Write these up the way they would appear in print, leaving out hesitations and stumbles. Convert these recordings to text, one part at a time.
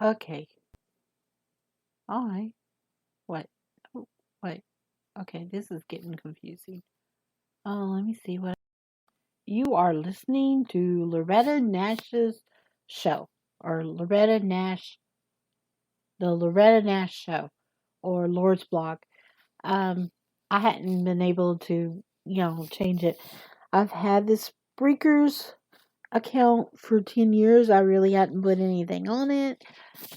Okay. All right. What? Oh, wait. Okay, this is getting confusing. Let me see what. You are listening to Loretta Nash's show, or the Loretta Nash show, or Lord's blog. Um, I hadn't been able to, change it. I've had this Spreakers account for 10 years. I really hadn't put anything on it.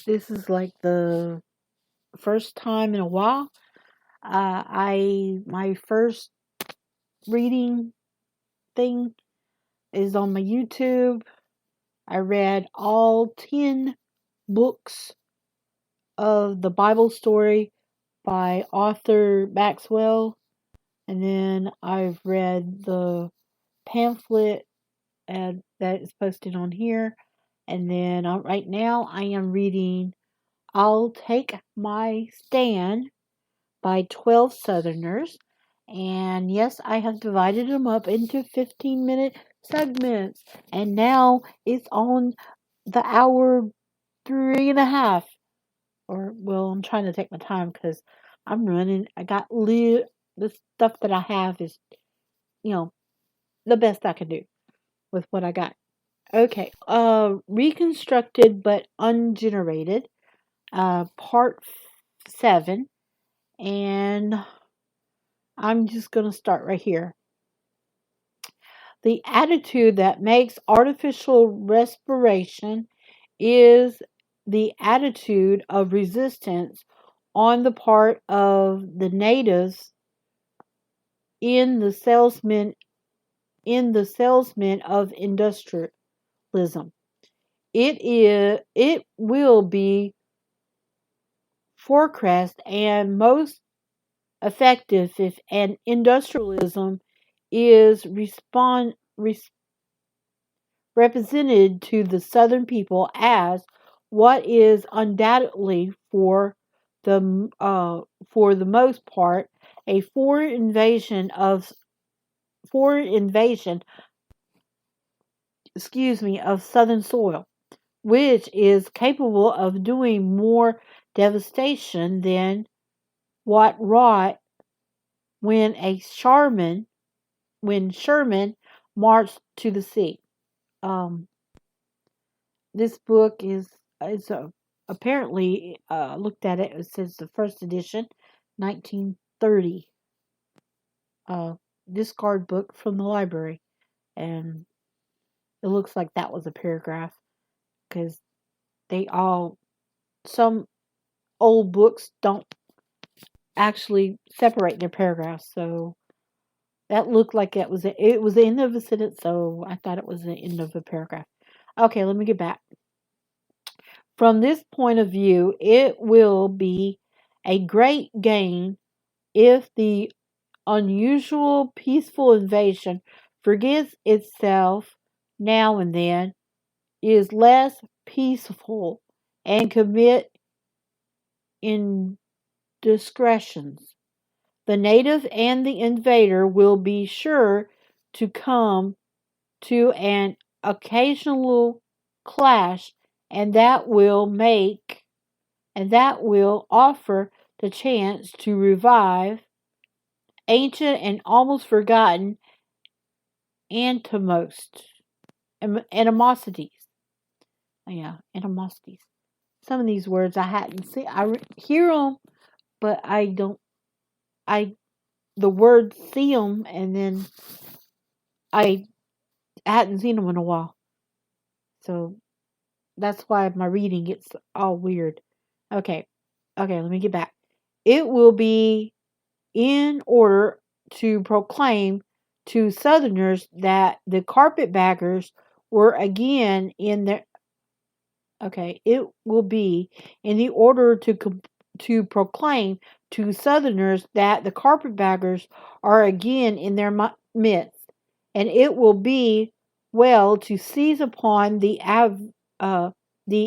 This is like the first time in a while. My first reading thing is on my YouTube. I read all 10 books of the Bible story by author Maxwell, and then I've read the pamphlet that is posted on here, and then right now I am reading I'll Take My Stand by 12 Southerners. And yes, I have divided them up into 15-minute segments. And now it's on the hour 3.5. Or, well, I'm trying to take my time because I'm running. I got the stuff that I have is, you know, the best I can do with what I got. Okay, Reconstructed but Ungenerated, part 7. And I'm just going to start right here. The attitude that makes artificial respiration is the attitude of resistance on the part of the natives in the salesmen of industrialism. It will be forecast and most effective if an industrialism is represented to the Southern people as what is undoubtedly for the most part a foreign invasion, of Southern soil, which is capable of doing more devastation than what wrought when Sherman marched to the sea. Um, this book is apparently looked at it since the first edition, 1930. Discard book from the library, and it looks like that was a paragraph because they all some old books don't actually separate their paragraphs, so that looked like it was the end of a sentence, so I thought it was the end of a paragraph. Okay, let me get back. From this point of view, it will be a great gain if the unusual peaceful invasion forgets itself now and then, is less peaceful, and commit indiscretions. The native and the invader will be sure to come to an occasional clash, and that will offer the chance to revive ancient and almost forgotten antimos, animosities. Yeah, animosities. Some of these words I hadn't seen. Hear them, but I don't. I the word see them, and then I hadn't seen them in a while. So that's why my reading gets all weird. Okay, okay. Let me get back. It will be in order to proclaim to Southerners that the carpetbaggers were again in their. Okay, it will be in the order to proclaim to Southerners that the carpetbaggers are again in their midst, and it will be well to seize upon the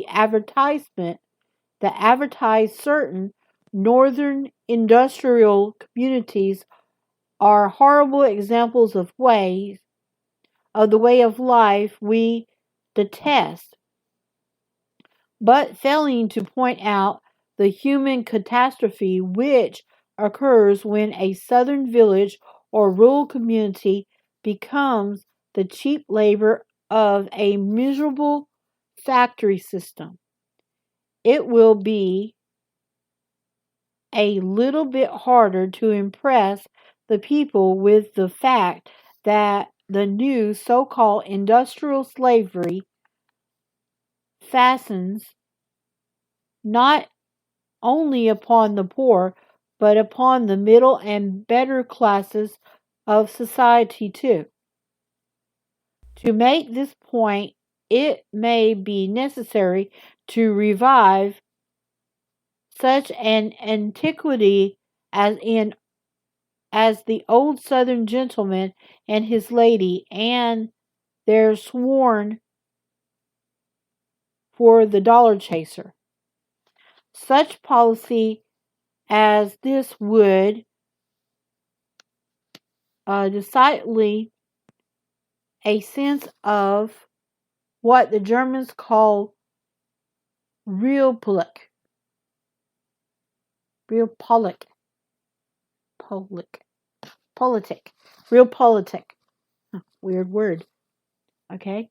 advertisement that advertise certain northern industrial communities are horrible examples of the way of life we detest, but failing to point out the human catastrophe which occurs when a southern village or rural community becomes the cheap labor of a miserable factory system. It will be a little bit harder to impress the people with the fact that the new so-called industrial slavery fastens not only upon the poor, but upon the middle and better classes of society too. To make this point, it may be necessary to revive such an antiquity as the old Southern gentleman and his lady, and their sworn for the dollar chaser. Such policy as this would decidedly a sense of what the Germans call Realpolitik. Realpolitik. Politic. Realpolitik. Weird word. Okay?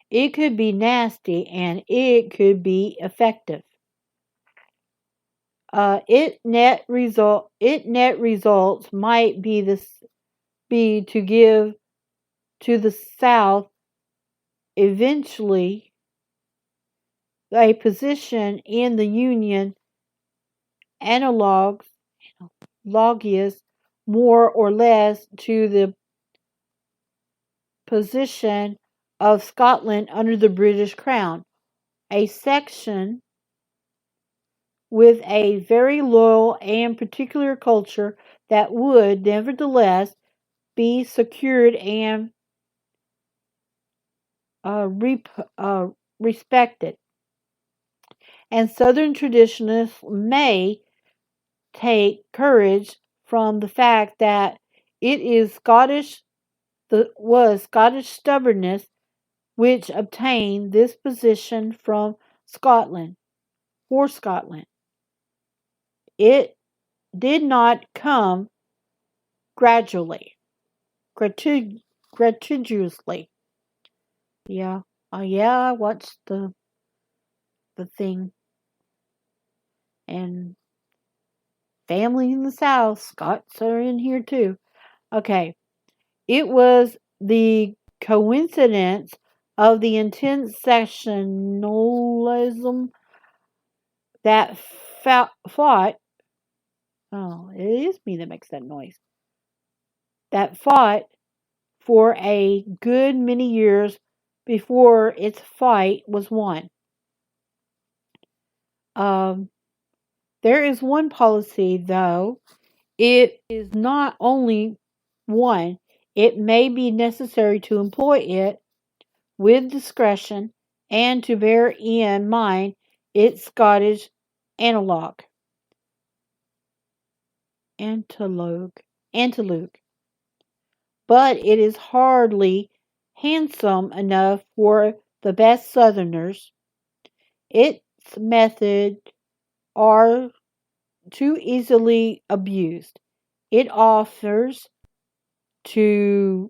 It could be nasty and it could be effective. It net results might be to give to the South eventually a position in the Union analogous more or less to the position of Scotland under the British Crown, a section with a very loyal and particular culture that would nevertheless be secured and respected. And Southern traditionalists may take courage from the fact that it is Scottish stubbornness which obtained this position from Scotland, for Scotland. It did not come gradually, gratuitously. Yeah, I watched the thing, and family in the South, Scots are in here too. Okay, it was the coincidence of the intense sectionalism that fought. Oh, it is me that makes that noise. That fought for a good many years before its fight was won. Um, there is one policy, though. It is not only one. It may be necessary to employ it with discretion and to bear in mind its Scottish analog. Antilogue. But it is hardly handsome enough for the best Southerners. Its methods are too easily abused. It to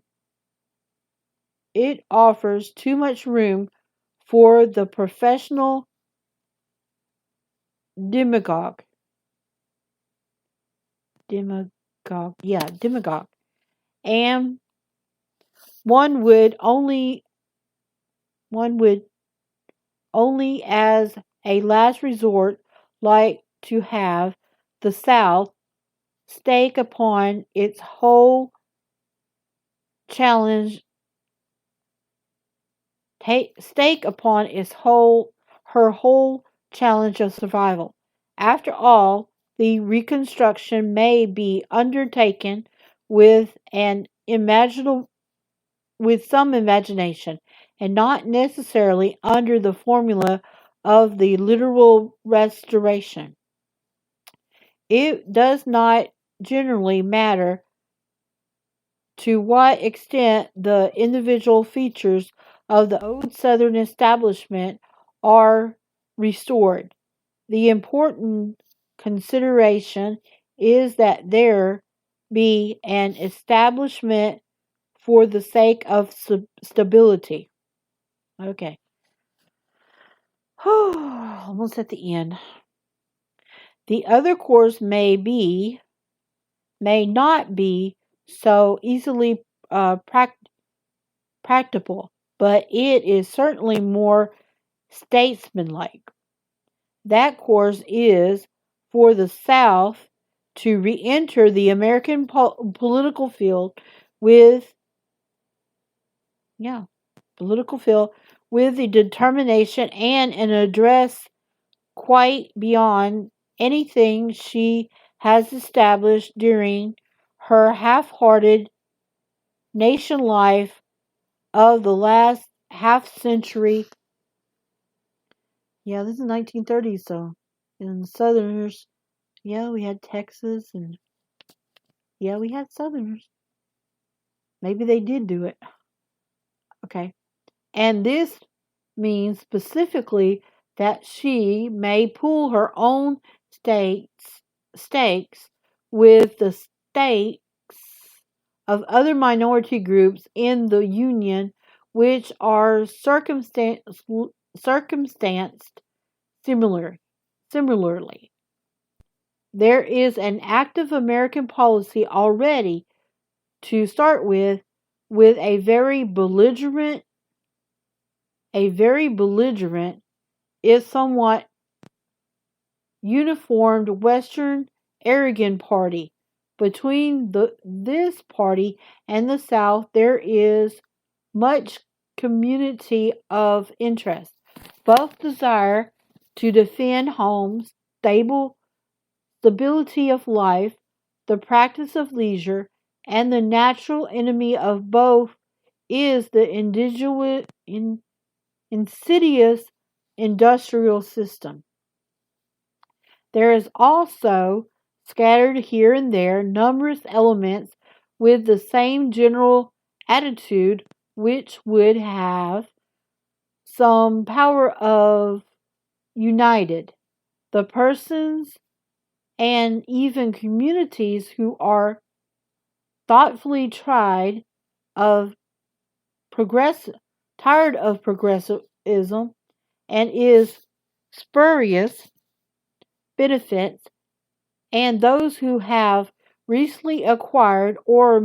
offers too much room for the professional demagogue. Demagogue. And one would only as a last resort like to have the South stake upon its whole challenge stake upon her whole challenge of survival. After all, the reconstruction may be undertaken with with some imagination, and not necessarily under the formula of the literal restoration. It does not generally matter to what extent the individual features of the old Southern establishment are restored. The important consideration is that there be an establishment for the sake of stability. Okay. Almost at the end. The other course may not be so easily practicable, but it is certainly more statesmanlike. That course is for the South to re-enter the American political field with, yeah, political field with the determination and an address quite beyond anything she has established during her half-hearted nation life of the last half century. Yeah, this is 1930s, so in the Southerners, yeah, we had Texas, and yeah, we had Southerners. Maybe they did do it. Okay. And this means specifically that she may pool her own stakes with the stakes of other minority groups in the Union, which are circumstanced similarly. There is an active American policy already to start with a very belligerent, if somewhat uniformed Western arrogant party. Between this party and the South, there is much community of interest. Both desire to defend homes, stability of life, the practice of leisure, and the natural enemy of both is the insidious industrial system. There is also, scattered here and there, numerous elements with the same general attitude which would have some power of united the persons and even communities who are thoughtfully of progress tired of progressivism and is spurious benefits, and those who have recently acquired or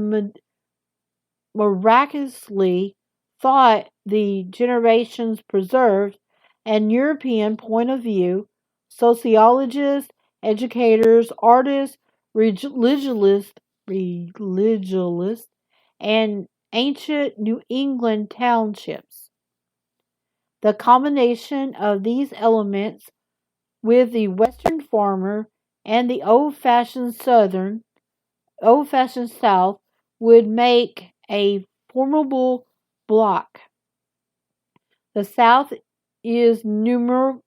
miraculously thought the generations preserved an European point of view, sociologists, educators, artists, religionists, and ancient New England townships. The combination of these elements with the Western farmer and the old fashioned South would make a formidable bloc. The South is numerically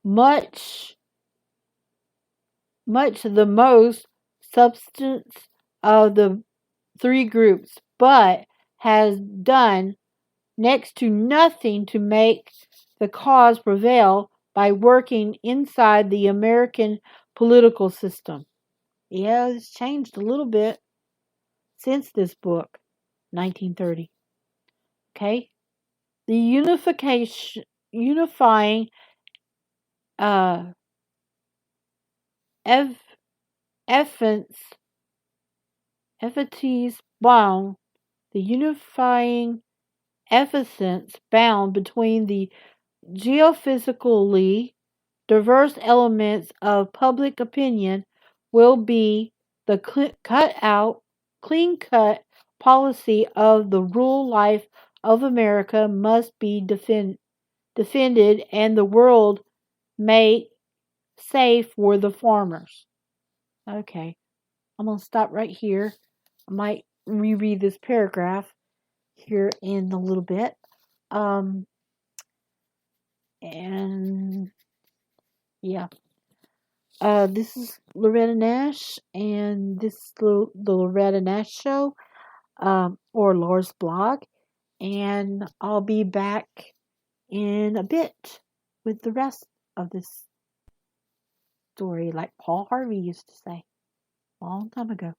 much the most substance of the three groups, but has done next to nothing to make the cause prevail by working inside the American political system. Yeah, it's changed a little bit since this book, 1930. Okay? The unifying uh, ev- essence, effities bound, the unifying essence bound between the geophysically diverse elements of public opinion will be the clean cut policy of the rural life of America must be defended and the world made safe for the farmers. Okay, I'm going to stop right here. I might reread this paragraph here in a little bit. And yeah. This is Loretta Nash, and this is the Loretta Nash Show, or Laura's blog. And I'll be back in a bit with the rest of this story, like Paul Harvey used to say a long time ago.